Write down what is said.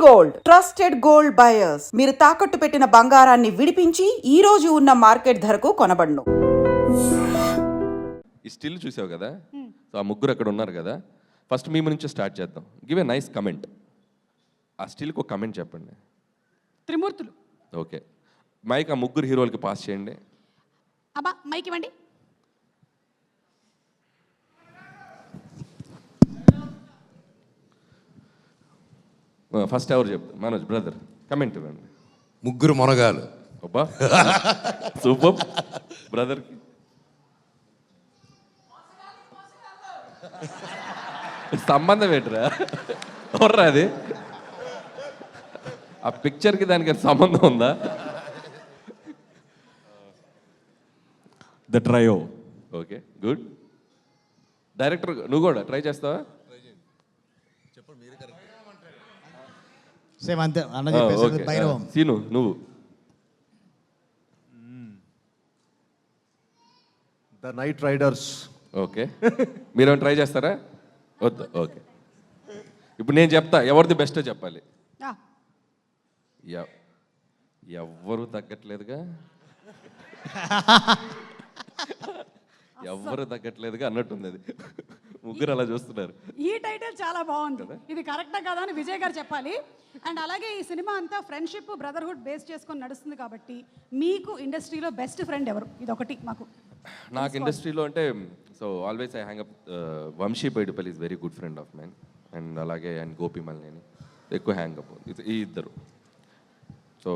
Gold, trusted gold buyers. మీరు తాకట్టు పెట్టిన బంగారాన్ని విడిపించి ఈ రోజు ఉన్న మార్కెట్ ధరకు కొనబడును. ఈ స్టిల్ చూసావు కదా, సో ఆ ముగ్గురు అక్కడ ఉన్నారు కదా, ఫస్ట్ మీ నుంచి స్టార్ట్ చేద్దాం. Give a nice comment. ఆ స్టిల్కి ఒక కమెంట్ చెప్పండి. త్రిమూర్తులు. ఓకే, మైక్ ఆ ముగ్గురు హీరోలకి పాస్ చేయండి. అబ్బా మైక్ ఇవ్వండి. ఫస్ట్ ఎవరు చెప్తారు? మనోజ్ బ్రదర్ కమెంట్ ఇవ్వండి. ముగ్గురు మొనగాలు. అబ్బా సూపర్ బ్రదర్కి. సంబంధం ఏంట్రా? ఎవర్రా అది? ఆ పిక్చర్కి దానికి సంబంధం ఉందా? The trio. Okay, good. Director నువ్వు కూడా ట్రై చేస్తావా? సేమ్ అంతే అన్న చెప్పేసి భైరవం. సీను నువ్వు. The night riders. ఓకే, మీరేమైనా ట్రై చేస్తారా? వద్దు. ఓకే, ఇప్పుడు నేను చెప్తా, ఎవరిది బెస్టో చెప్పాలి. ఎవ్వరు తగ్గట్లేదుగా, ఎవ్వరు తగ్గట్లేదుగా అన్నట్టుంది. అది ముగ్గురు అలా చూస్తున్నారు. ఈ టైటిల్ చాలా బాగుంది. ఇది కరెక్టా కదా అని విజయ్ గారు చెప్పాలి. అండ్ అలాగే ఈ సినిమా అంతా ఫ్రెండ్షిప్, బ్రదర్హుడ్ బేస్ చేసుకొని నడుస్తుంది కాబట్టి మీకు ఇండస్ట్రీలో బెస్ట్ ఫ్రెండ్ ఎవరు? ఇది ఒకటి మాకు. నాకు ఇండస్ట్రీలో అంటే so always I hang up Vamshi Paidipally is very good friend of mine. And అలాగే అండ్ గోపి మల్లేని ఎక్కువ హ్యాంగ్ అప్ ఈ ఇద్దరు. సో